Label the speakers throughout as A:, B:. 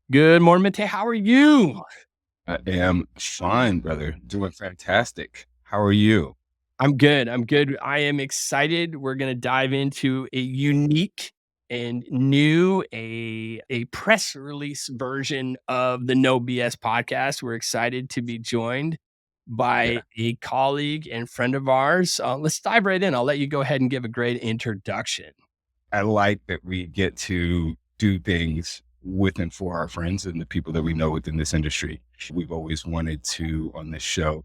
A: Good morning, Mate. How are you?
B: I am fine, brother. Doing fantastic. How are you?
A: I'm good. I'm good. I am excited. We're going to dive into a unique and new a press release version of the No BS podcast. We're excited to be joined by
B: Yeah,
A: a colleague and friend of ours. Let's dive right in. I'll let you go ahead and give a great introduction.
B: I like that we get to do things with and for our friends and the people that we know within this industry. We've always wanted to, on this show,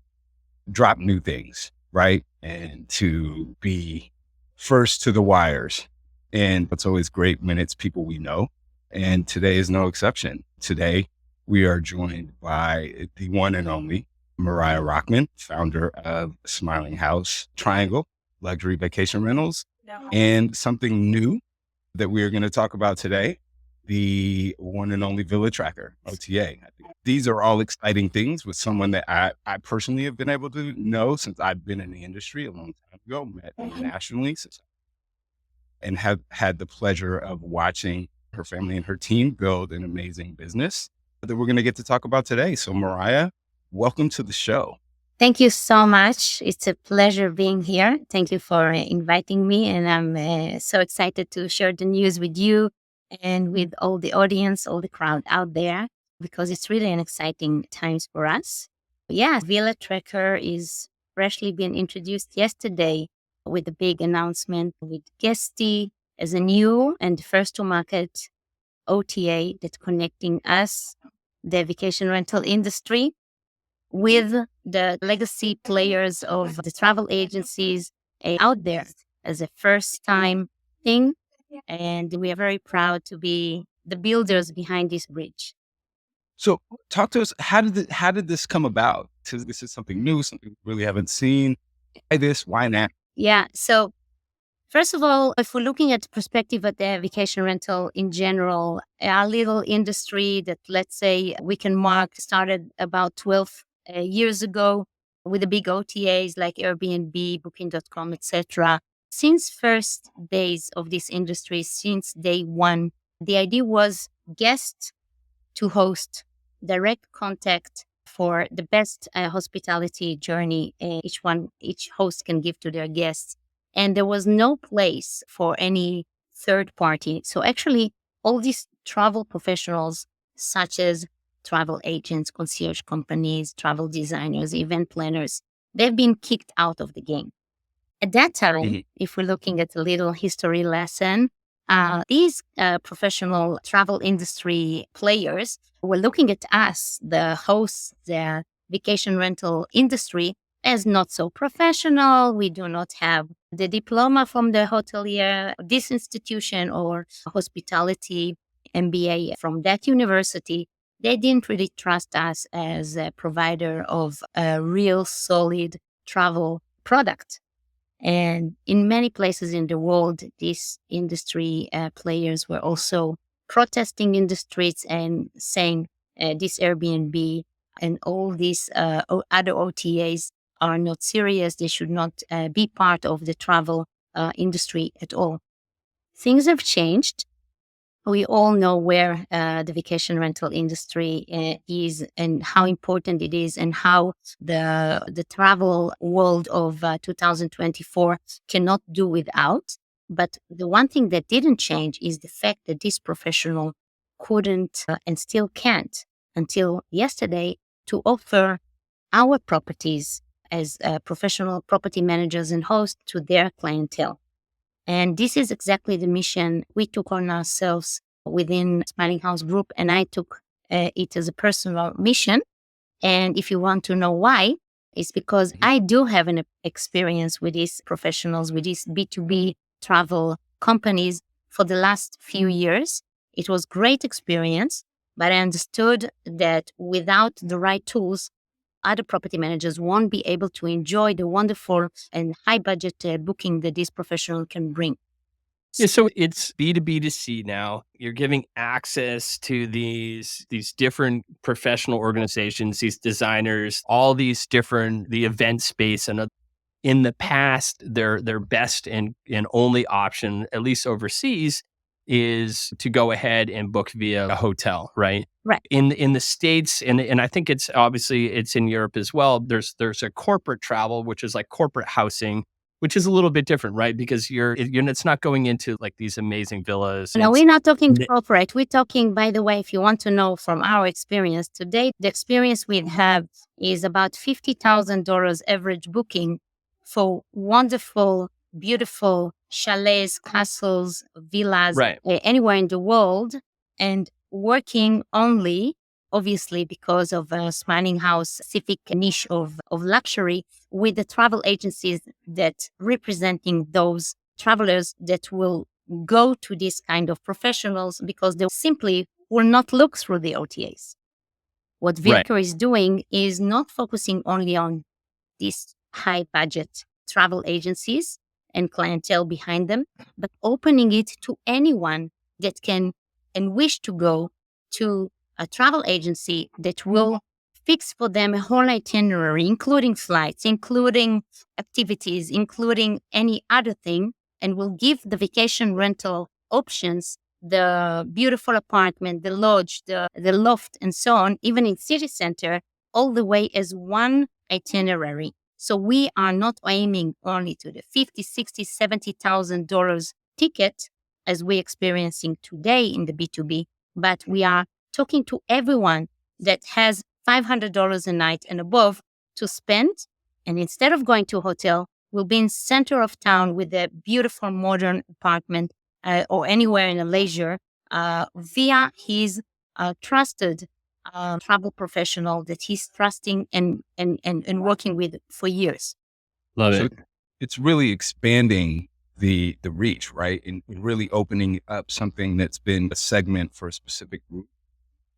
B: drop new things, right? And to be first to the wires. And it's always great when it's people we know. And today is no exception. Today, we are joined by the one and only Moriya Rockman, founder of Smiling House Triangle Luxury Vacation Rentals, and something new that we are going to talk about today, the one and only Villa Tracker OTA. I think these are all exciting things with someone that I personally have been able to know since I've been in the industry a long time ago, met internationally, and have had the pleasure of watching her family and her team build an amazing business that we're going to get to talk about today. So, Moriya, welcome to the show.
C: Thank you so much. It's a pleasure being here. Thank you for inviting me. And I'm so excited to share the news with you and with all the audience, all the crowd out there, because it's really an exciting times for us. Yeah, Villa Tracker is freshly been introduced yesterday with a big announcement with Guesty as a new and first to market OTA that's connecting us, the vacation rental industry, with the legacy players of the travel agencies out there as a first time thing. And we are very proud to be the builders behind this bridge.
B: So, talk to us. How did this come about? Because this is something new, something we really haven't seen. Why this? Why now?
C: Yeah. So, first of all, if we're looking at the perspective of the vacation rental in general, a little industry that, let's say, we can mark started about 12 years ago with the big OTAs like Airbnb, Booking.com, etc. Since first days of this industry, since day one, the idea was guest to host, direct contact for the best hospitality journey each host can give to their guests. And there was no place for any third party. So actually, all these travel professionals, such as travel agents, concierge companies, travel designers, event planners, they've been kicked out of the game. At that time, if we're looking at a little history lesson, these professional travel industry players were looking at us, the hosts, the vacation rental industry, as not so professional. We do not have the diploma from the hotelier, this institution, or hospitality MBA from that university. They didn't really trust us as a provider of a real solid travel product. And in many places in the world, these industry players were also protesting in the streets and saying this Airbnb and all these other OTAs are not serious. They should not be part of the travel industry at all. Things have changed. We all know where the vacation rental industry is and how important it is, and how the travel world of 2024 cannot do without. But the one thing that didn't change is the fact that this professional couldn't and still can't until yesterday to offer our properties as professional property managers and hosts to their clientele. And this is exactly the mission we took on ourselves within Smiling House Group. And I took it as a personal mission. And if you want to know why, it's because I do have an experience with these professionals, with these B2B travel companies for the last few years. It was great experience, but I understood that without the right tools, other property managers won't be able to enjoy the wonderful and high budget booking that this professional can bring.
A: Yeah, so it's B2B to C now. You're giving access to these different professional organizations, these designers, all these different the event space. And in the past, their best and only option, at least overseas, is to go ahead and book via a hotel, right?
C: Right.
A: In the States, and I think it's obviously it's in Europe as well. There's a corporate travel, which is like corporate housing, which is a little bit different, right? Because it's not going into like these amazing villas.
C: No,
A: It's
C: we're not talking
A: n-
C: corporate. We're talking, by the way, if you want to know from our experience today, the experience we have is about $50,000 average booking for wonderful, beautiful chalets, castles, villas,
A: right,
C: anywhere in the world, and working only, obviously, because of a smiling house specific niche of luxury with the travel agencies that representing those travelers that will go to these kind of professionals because they simply will not look through the OTAs. What
A: right,
C: Vilcare is doing is not focusing only on these high budget travel agencies and clientele behind them, but opening it to anyone that can and wish to go to a travel agency that will fix for them a whole itinerary, including flights, including activities, including any other thing, and will give the vacation rental options, the beautiful apartment, the lodge, the loft, and so on, even in city center, all the way as one itinerary. So we are not aiming only to the 50, 60, $70,000 ticket as we're experiencing today in the B2B, but we are talking to everyone that has $500 a night and above to spend. And instead of going to a hotel, we'll be in center of town with a beautiful modern apartment or anywhere in a leisure via his trusted travel professional that he's trusting and working with for years.
A: love
B: So
A: it.
B: it's really expanding the reach, right? And really opening up something that's been a segment for a specific group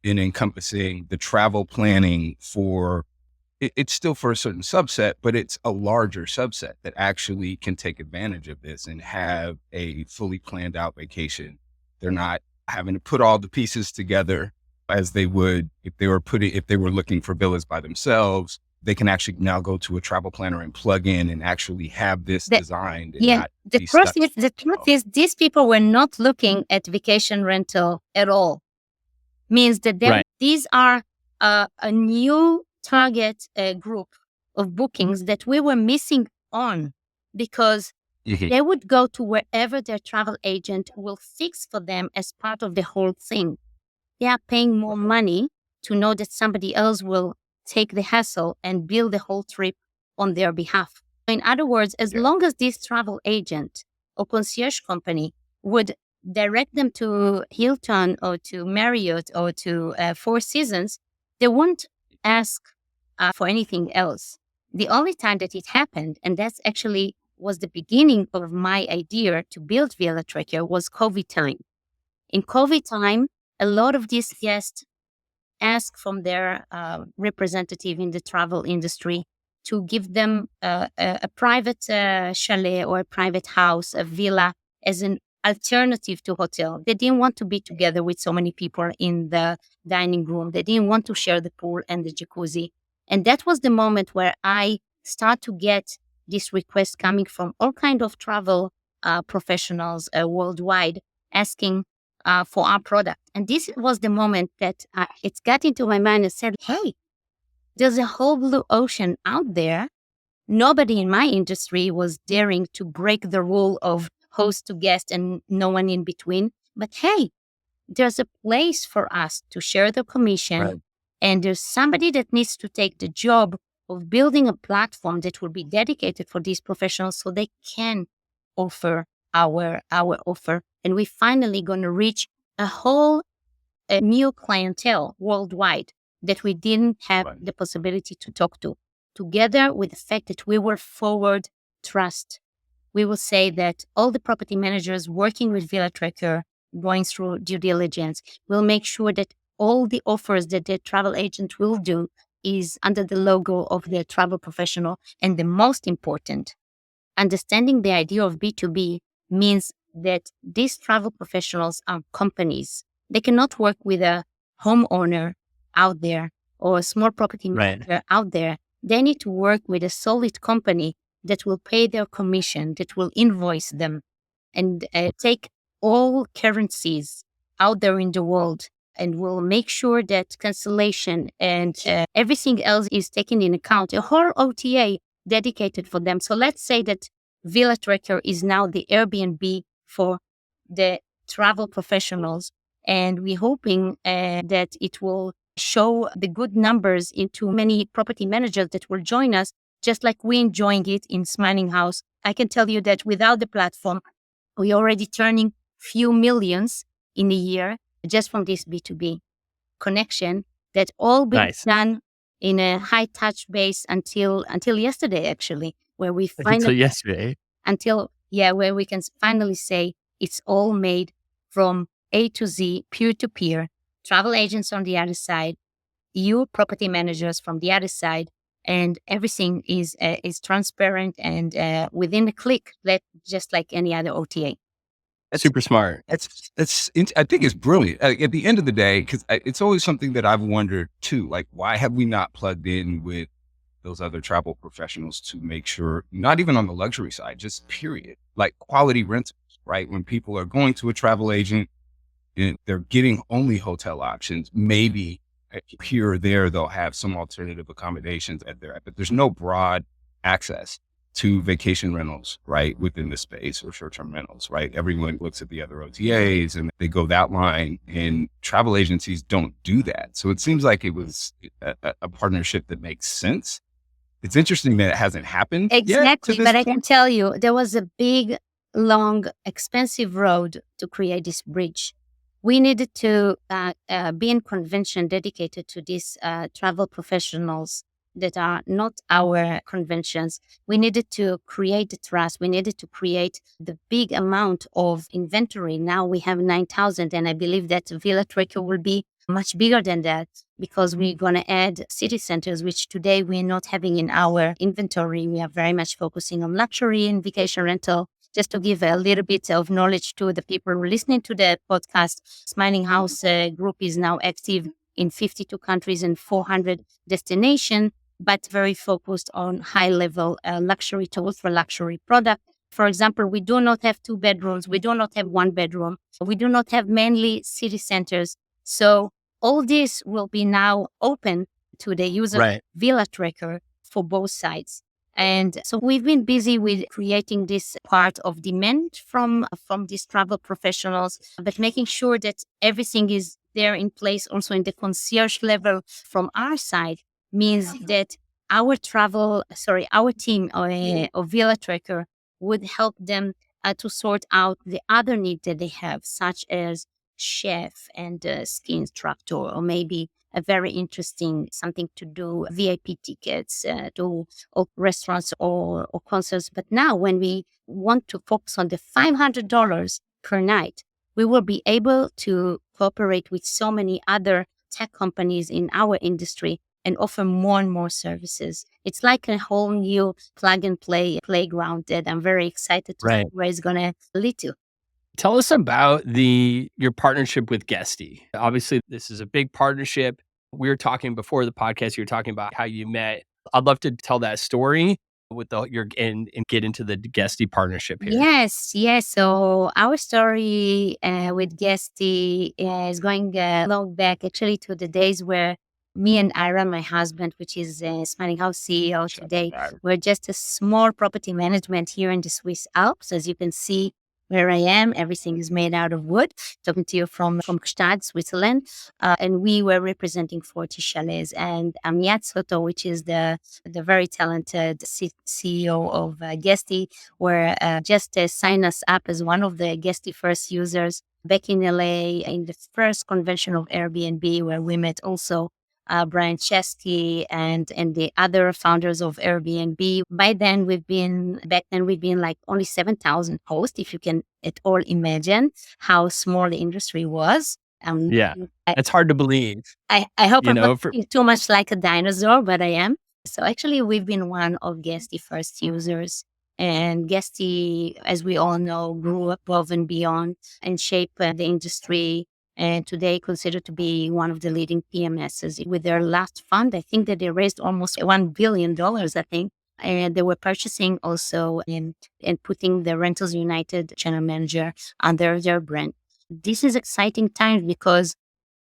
B: in encompassing the travel planning for it's still for a certain subset, but it's a larger subset that actually can take advantage of this and have a fully planned out vacation. They're not having to put all the pieces together as they would if they were looking for villas by themselves. They can actually now go to a travel planner and plug in and actually have this
C: The-
B: designed and
C: Yeah,
B: not
C: the
B: be
C: truth
B: stuck.
C: is, the truth is, these people were not looking at vacation rental at all. Means that
A: Right.
C: these are a new target group of bookings that we were missing on because
B: Mhm.
C: they would go to wherever their travel agent will fix for them as part of the whole thing. They are paying more money to know that somebody else will take the hassle and build the whole trip on their behalf. In other words, as
B: Yeah.
C: long as this travel agent or concierge company would direct them to Hilton or to Marriott or to Four Seasons, they won't ask for anything else. The only time that it happened, and that's actually was the beginning of my idea to build Villa Tracker, was COVID time. In COVID time, a lot of these guests ask from their representative in the travel industry to give them a private chalet or a private house, a villa, as an alternative to hotel. They didn't want to be together with so many people in the dining room. They didn't want to share the pool and the jacuzzi. And that was the moment where I start to get this request coming from all kind of travel professionals worldwide asking for our product. And this was the moment that it got into my mind and said, hey, there's a whole blue ocean out there. Nobody in my industry was daring to break the rule of host to guest and no one in between. But hey, there's a place for us to share the commission.
A: Right.
C: And there's somebody that needs to take the job of building a platform that will be dedicated for these professionals so they can offer our offer. And we're finally going to reach a new clientele worldwide that we didn't have
B: Right.
C: the possibility to talk to. Together with the fact that we were forward trust, we will say that all the property managers working with Villa Tracker, going through due diligence, will make sure that all the offers that the travel agent will do is under the logo of the travel professional. And the most important, understanding the idea of B2B means that these travel professionals are companies. They cannot work with a homeowner out there or a small property
A: Right.
C: manager out there. They need to work with a solid company that will pay their commission, that will invoice them and take all currencies out there in the world, and we'll make sure that cancellation and everything else is taken in account. A whole OTA dedicated for them. So let's say that Villa Tracker is now the Airbnb for the travel professionals, and we're hoping that it will show the good numbers into many property managers that will join us, just like we're enjoying it in Smiling House. I can tell you that without the platform, we're already turning few millions in a year just from this B2B connection that all been
A: Nice.
C: done in a high touch base until yesterday, actually, where we
A: Until
C: finally
A: yesterday.
C: where we can finally say it's all made from A to Z, peer to peer, travel agents on the other side, you property managers from the other side, and everything is transparent and within a click, just like any other OTA.
A: Super smart.
B: I think it's brilliant. At the end of the day, because it's always something that I've wondered too, like, why have we not plugged in with those other travel professionals to make sure, not even on the luxury side, just period, like quality rentals, right? When people are going to a travel agent and they're getting only hotel options, maybe here or there, they'll have some alternative accommodations but there's no broad access to vacation rentals, right, within the space, or short-term rentals, right? Everyone looks at the other OTAs and they go that line, and travel agencies don't do that. So it seems like it was a partnership that makes sense. It's interesting that it hasn't happened
C: Exactly,
B: yet
C: but I can tell you there was a big, long, expensive road to create this bridge. We needed to be in convention dedicated to these travel professionals that are not our conventions. We needed to create the trust. We needed to create the big amount of inventory. Now we have 9,000, and I believe that Villa Tracker will be much bigger than that, because we're going to add city centers, which today we're not having in our inventory. We are very much focusing on luxury and vacation rental. Just to give a little bit of knowledge to the people listening to the podcast, Smiling House Group is now active in 52 countries and 400 destinations, but very focused on high-level luxury to ultra-luxury product. For example, we do not have 2 bedrooms. We do not have 1 bedroom. We do not have mainly city centers. So all this will be now open to the user
A: Right.
C: Villa Tracker for both sides. And so we've been busy with creating this part of demand from these travel professionals, but making sure that everything is there in place also in the concierge level from our side means that our team of Villa Tracker would help them to sort out the other needs that they have, such as chef and ski instructor, or maybe a very interesting something to do, VIP tickets to or restaurants or concerts. But now when we want to focus on the $500 per night, we will be able to cooperate with so many other tech companies in our industry and offer more and more services. It's like a whole new plug and play playground that I'm very excited to see where it's going to lead to.
A: Tell us about your partnership with Guesty. Obviously, this is a big partnership. We were talking before the podcast, you were talking about how you met. I'd love to tell that story with and get into the Guesty partnership here.
C: Yes. So our story with Guesty is going long back, actually, to the days where me and Ira, my husband, which is Smiling House CEO today, we're just a small property management here in the Swiss Alps. As you can see, where I am, everything is made out of wood. Talking to you from Gstaad, Switzerland. And we were representing 40 chalets. And Amiat Soto, which is the very talented CEO of Guesty, were just signed us up as one of the Guesty first users back in LA in the first convention of Airbnb, where we met also Brian Chesky and the other founders of Airbnb. Back then we've been like only 7,000 hosts, if you can at all imagine how small the industry was.
A: It's hard to believe.
C: I hope I'm not too much like a dinosaur, but I am. So actually we've been one of Guesty first users. And Guesty, as we all know, grew above and beyond and shaped the industry. And today considered to be one of the leading PMSs. With their last fund, I think that they raised almost $1 billion, I think, And they were purchasing also and putting the Rentals United channel manager under their brand. This is exciting times because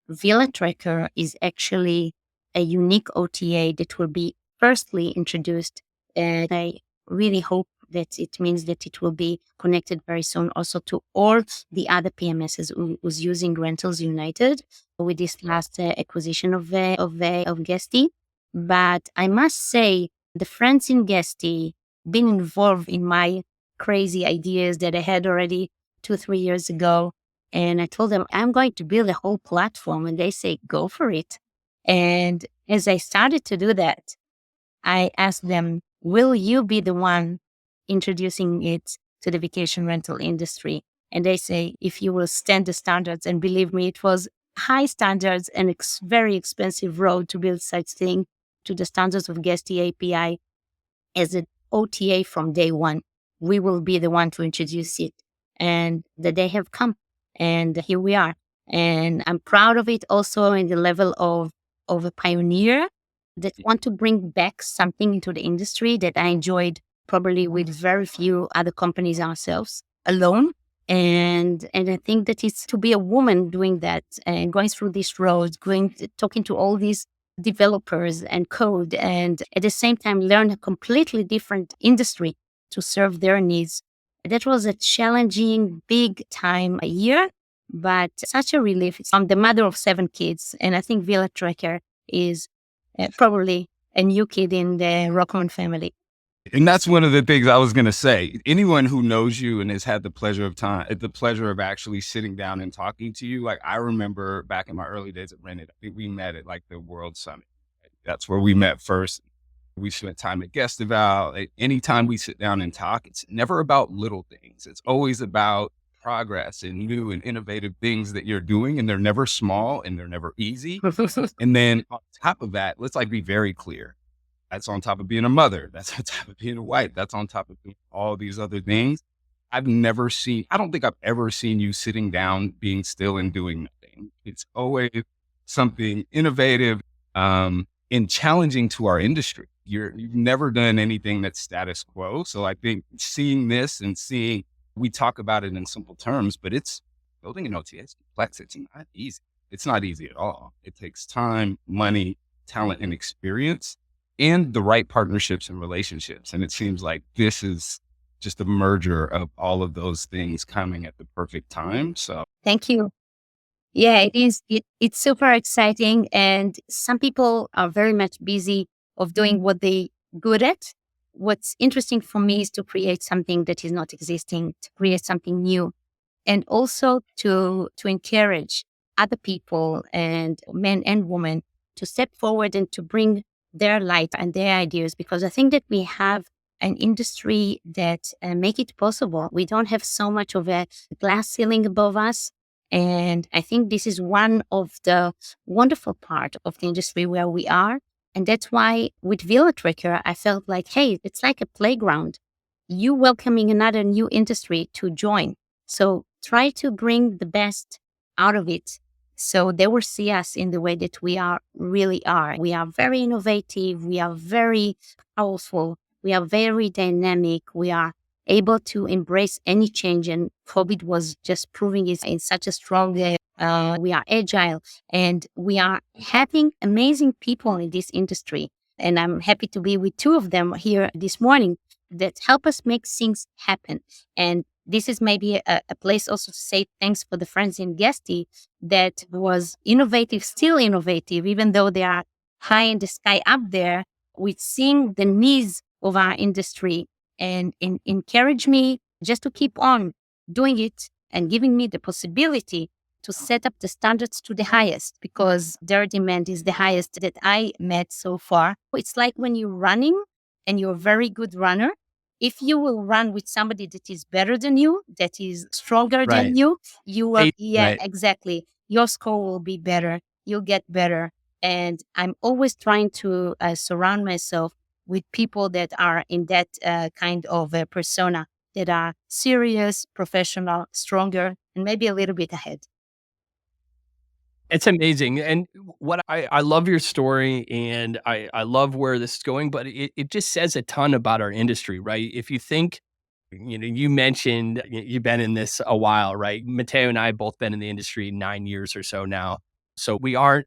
C: Villa Tracker is actually a unique OTA that will be firstly introduced. And I really hope that it means that it will be connected very soon also to all the other PMSs who's using Rentals United with this last acquisition of Guesty. But I must say, the friends in Guesty been involved in my crazy ideas that I had already 2-3 years ago. And I told them, I'm going to build a whole platform. And they say, go for it. And as I started to do that, I asked them, will you be the one introducing it to the vacation rental industry? And they say, if you will stand the standards, and believe me, it was high standards and very expensive road to build such thing to the standards of Guesty API as an OTA from day one. We will be the one to introduce it. And the day have come. And here we are. And I'm proud of it also in the level of a pioneer that want to bring back something into the industry that I enjoyed probably with very few other companies ourselves alone. And I think that it's to be a woman doing that and going through these roads, talking to all these developers and code, and at the same time learn a completely different industry to serve their needs. That was a challenging, big time a year, but such a relief. I'm the mother of 7 kids, and I think Villa Tracker is probably a new kid in the Rockman family.
B: And that's one of the things I was going to say. Anyone who knows you and has had the pleasure of actually sitting down and talking to you. Like, I remember back in my early days at Rented, I think we met at like the World Summit. That's where we met first. We spent time at Guesty. Anytime we sit down and talk, it's never about little things. It's always about progress and new and innovative things that you're doing. And they're never small and they're never easy. And then on top of that, let's be very clear. That's on top of being a mother. That's on top of being a wife. That's on top of all these other things. I don't think I've ever seen you sitting down, being still and doing nothing. It's always something innovative and challenging to our industry. You've never done anything that's status quo. So I think seeing this and we talk about it in simple terms, but it's building an OTA is complex. It's not easy. It's not easy at all. It takes time, money, talent, and experience, and the right partnerships and relationships. And it seems like this is just a merger of all of those things coming at the perfect time. So
C: thank you. Yeah, it is. It's super exciting. And some people are very much busy of doing what they good at. What's interesting for me is to create something that is not existing, to create something new, and also to encourage other people and men and women to step forward and to bring their light and their ideas, because I think that we have an industry that make it possible. We don't have so much of a glass ceiling above us. And I think this is one of the wonderful part of the industry where we are. And that's why with Villa Tracker, I felt like, hey, it's like a playground. You welcoming another new industry to join. So try to bring the best out of it. So they will see us in the way that we really are. We are very innovative. We are very powerful. We are very dynamic. We are able to embrace any change. And COVID was just proving it in such a strong way. We are agile and we are having amazing people in this industry. And I'm happy to be with 2 of them here this morning that help us make things happen. And this is maybe a place also to say thanks for the friends in Guesty that was innovative, still innovative, even though they are high in the sky up there, with seeing the needs of our industry and encourage me just to keep on doing it and giving me the possibility to set up the standards to the highest, because their demand is the highest that I met so far. It's like when you're running and you're a very good runner, if you will run with somebody that is better than you, that is stronger than you will, exactly. Your score will be better. You'll get better. And I'm always trying to surround myself with people that are in that kind of persona, that are serious, professional, stronger, and maybe a little bit ahead.
A: It's amazing. And what I love your story and I love where this is going, but it just says a ton about our industry, right? If you think, you mentioned you've been in this a while, right? Matteo and I have both been in the industry 9 years or so now. So we aren't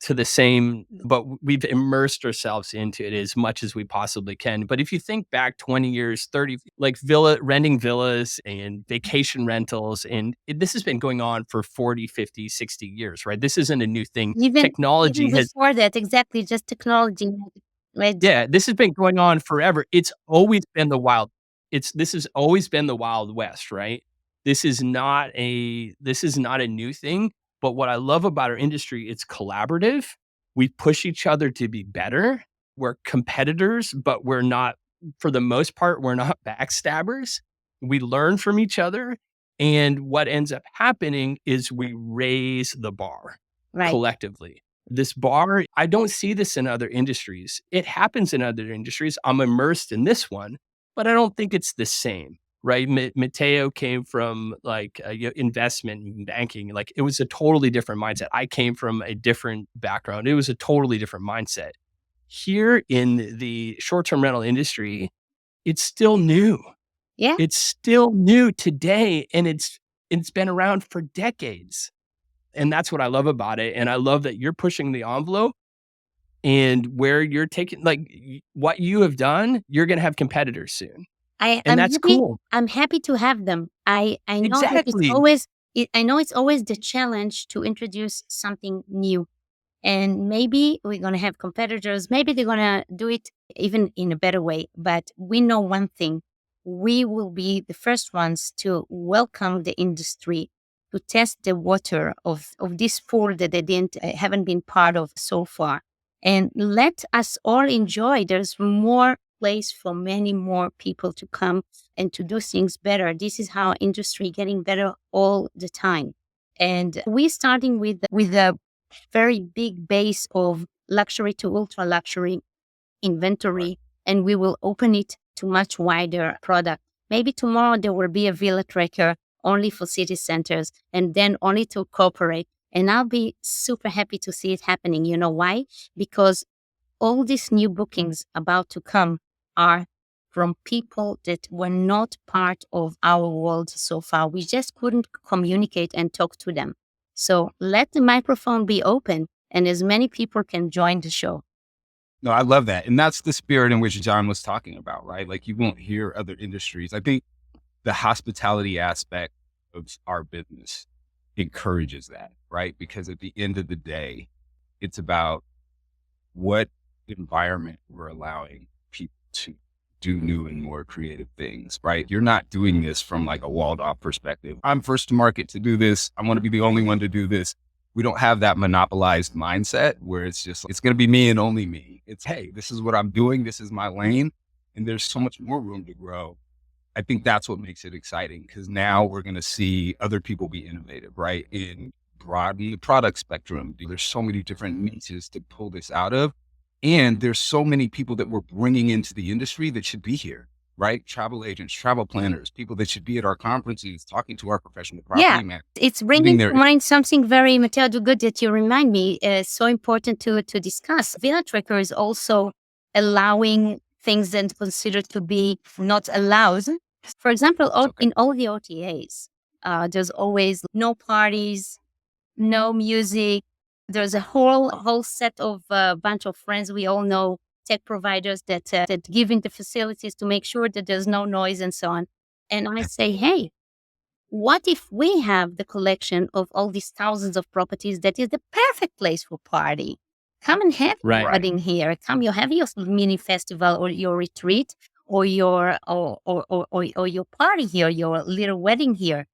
A: to the same, but we've immersed ourselves into it as much as we possibly can. But if you think back 20 years, 30, like renting villas and vacation rentals, and this has been going on for 40, 50, 60 years, right? This isn't a new thing.
C: Even
A: Technology has
C: before that, exactly, just technology. Right?
A: yeah, this has been going on forever. It's always been the wild this has always been the Wild West, right? This is not a new thing, but what I love about our industry, it's collaborative. We push each other to be better. We're competitors, but we're not for the most part, we're not backstabbers. We learn from each other, and what ends up happening is we raise the bar
C: Right.
A: collectively. This bar, I don't see this in other industries. It happens in other industries. I'm immersed in this one, but I don't think it's the same, right? Matteo came from like investment and banking. Like it was a totally different mindset. I came from a different background. It was a totally different mindset. Here in the short-term rental industry, it's still new.
C: Yeah.
A: It's still new today, and it's been around for decades. And that's what I love about it, and I love that you're pushing the envelope and where you're taking like, what you have done, you're gonna have competitors soon, and
C: I'm
A: that's
C: happy.
A: cool.
C: I'm happy to have them. I know that it's
A: Exactly.
C: always. I know it's always the challenge to introduce something new. And maybe we're going to have competitors. Maybe they're going to do it even in a better way. But we know one thing: we will be the first ones to welcome the industry, to test the water of this pool that they haven't been part of so far. And let us all enjoy. There's more place for many more people to come and to do things better. This is how industry getting better all the time. And we're starting with a very big base of luxury to ultra luxury inventory, and we will open it to much wider product. Maybe tomorrow there will be a Villa Tracker only for city centers and then only to corporate. And I'll be super happy to see it happening. You know why? Because all these new bookings about to come are from people that were not part of our world so far. We just couldn't communicate and talk to them. So let the microphone be open and as many people can join the show.
B: No, I love that. And that's the spirit in which John was talking about, right? Like you won't hear other industries. I think the hospitality aspect of our business encourages that, right? Because at the end of the day, it's about what environment we're allowing people to do new and more creative things, right? You're not doing this from like a walled off perspective. I'm first to market to do this. I want to be the only one to do this. We don't have that monopolized mindset where it's just, it's going to be me and only me. It's, hey, this is what I'm doing. This is my lane. And there's so much more room to grow. I think that's what makes it exciting because now we're going to see other people be innovative, right? And broaden the product spectrum. There's so many different niches to pull this out of. And there's so many people that we're bringing into the industry that should be here, right? Travel agents, travel planners, people that should be at our conferences, talking to our professional property managers.
C: It's bringing to mind something very, Matteo, good that you remind me. So important to discuss. Villa Tracker is also allowing things that considered to be not allowed. For example, in all the OTAs, there's always no parties, no music. There's a whole set of bunch of friends we all know, tech providers that giving the facilities to make sure that there's no noise and so on. And I say, hey, what if we have the collection of all these thousands of properties that is the perfect place for party? Come and have your wedding here. Come, you have your mini festival or your retreat or your or your party here, your little wedding here.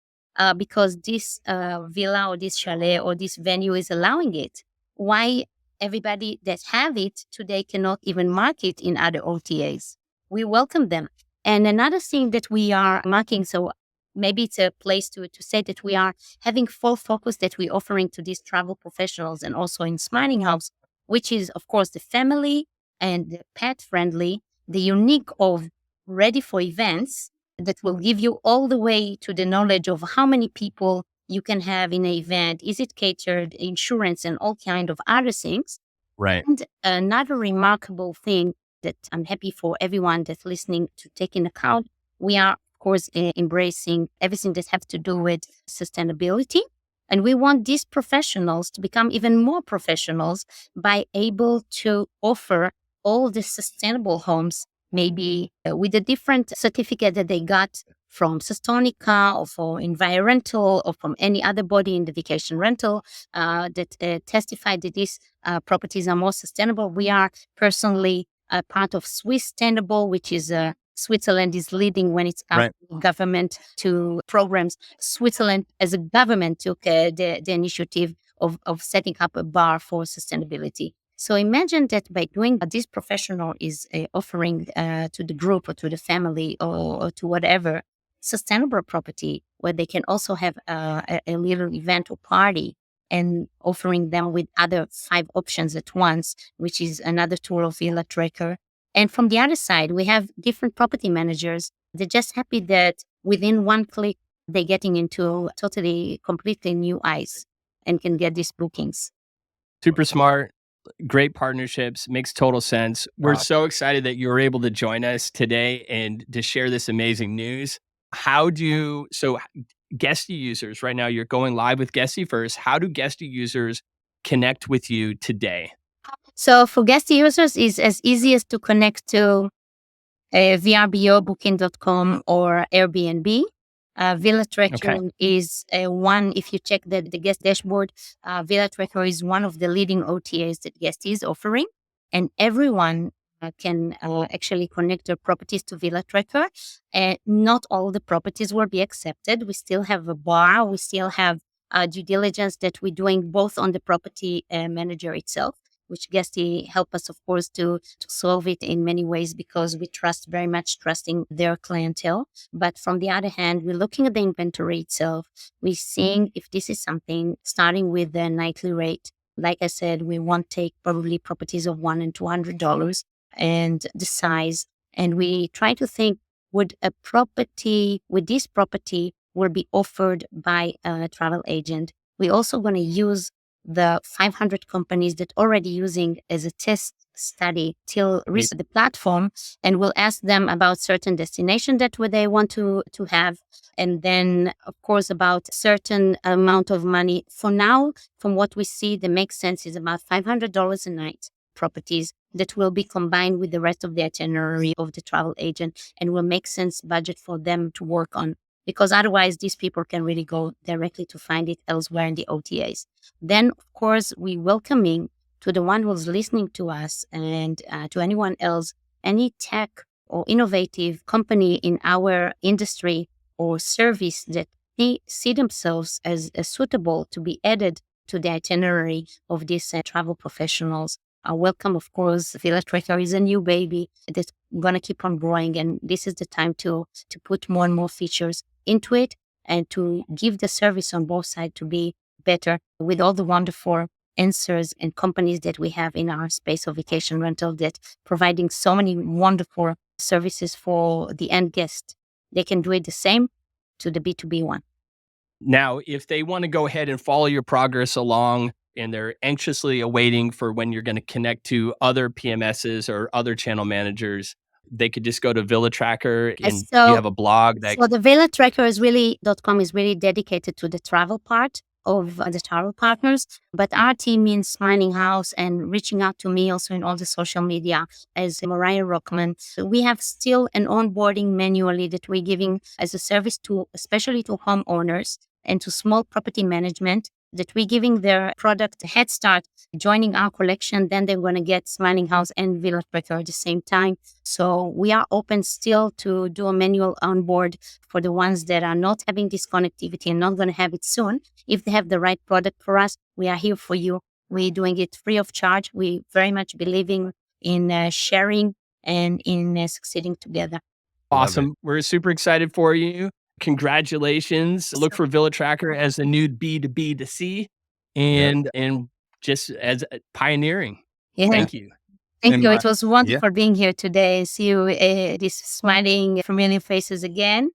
C: Because this villa or this chalet or this venue is allowing it. Why everybody that have it today cannot even market in other OTAs? We welcome them. And another thing that we are marking, so maybe it's a place to say that we are having full focus that we're offering to these travel professionals and also in Smiling House, which is, of course, the family and the pet friendly, the unique of ready for events, that will give you all the way to the knowledge of how many people you can have in an event? Is it catered, insurance, and all kind of other things?
A: Right.
C: And another remarkable thing that I'm happy for everyone that's listening to take in account, we are, of course, embracing everything that has to do with sustainability. And we want these professionals to become even more professionals by able to offer all the sustainable homes, maybe with a different certificate that they got from Sustonica or for environmental or from any other body in the vacation rental that testified that these properties are more sustainable. We are personally a part of Swiss Sustainable, which is Switzerland is leading when it's
A: Right.
C: government to programs. Switzerland as a government took the initiative of setting up a bar for sustainability. So imagine that by doing this professional is offering to the group or to the family or to whatever sustainable property where they can also have a little event or party and offering them with other 5 options at once, which is another tool of Villa Tracker. And from the other side, we have different property managers. They're just happy that within one click, they're getting into totally, completely new eyes and can get these bookings.
A: Super smart. Great partnerships. Makes total sense. We're so excited that you were able to join us today and to share this amazing news. Guesty users, right now you're going live with Guesty first. How do Guesty users connect with you today?
C: So for guest users, is as easy as to connect to VRBO, Booking.com, or Airbnb. Villa Tracker is one, if you check the guest dashboard, Villa Tracker is one of the leading OTAs that Guesty is offering. And everyone can actually connect their properties to Villa Tracker. Not all the properties will be accepted. We still have a bar. We still have due diligence that we're doing both on the property manager itself, which Guesty help us, of course, to solve it in many ways because we very much trusting their clientele. But from the other hand, we're looking at the inventory itself. We're seeing if this is something starting with the nightly rate. Like I said, we won't take probably properties of $100 and $200 and the size. And we try to think, would this property will be offered by a travel agent? We're also going to use the 500 companies that already using as a test study till reach the platform, and we'll ask them about certain destination that they want to have, and then of course about certain amount of money. For now, from what we see, the makes sense is about $500 a night properties that will be combined with the rest of the itinerary of the travel agent and will make sense budget for them to work on. Because otherwise, these people can really go directly to find it elsewhere in the OTAs. Then, of course, we welcoming to the one who's listening to us and to anyone else, any tech or innovative company in our industry or service that they see themselves as suitable to be added to the itinerary of these travel professionals. Welcome, of course. Villa Tracker is a new baby that's going to keep on growing. And this is the time to put more and more features into it and to give the service on both sides to be better with all the wonderful answers and companies that we have in our space of vacation rental that providing so many wonderful services for the end guest. They can do it the same to the B2B one.
A: Now, if they want to go ahead and follow your progress along and they're anxiously awaiting for when you're going to connect to other PMSs or other channel managers, they could just go to Villa Tracker and you have a blog.
C: So the Villa Tracker is .com is really dedicated to the travel part of the travel partners. But our team means Smiling House and reaching out to me also in all the social media as Moriya Rockman. So we have still an onboarding manually that we're giving as a service to, especially to homeowners and to small property management, that we're giving their product a head start, joining our collection. Then they're going to get Smiling House and Villa Tracker at the same time. So we are open still to do a manual onboard for the ones that are not having this connectivity and not going to have it soon. If they have the right product for us, we are here for you. We're doing it free of charge. We very much believing in sharing and in succeeding together.
A: Awesome. We're super excited for you. Congratulations. Look for Villa Tracker as a new B2B to C and just as pioneering.
C: Yeah.
A: Thank you.
C: Thank you. It was wonderful being here today. See you, these smiling familiar faces again.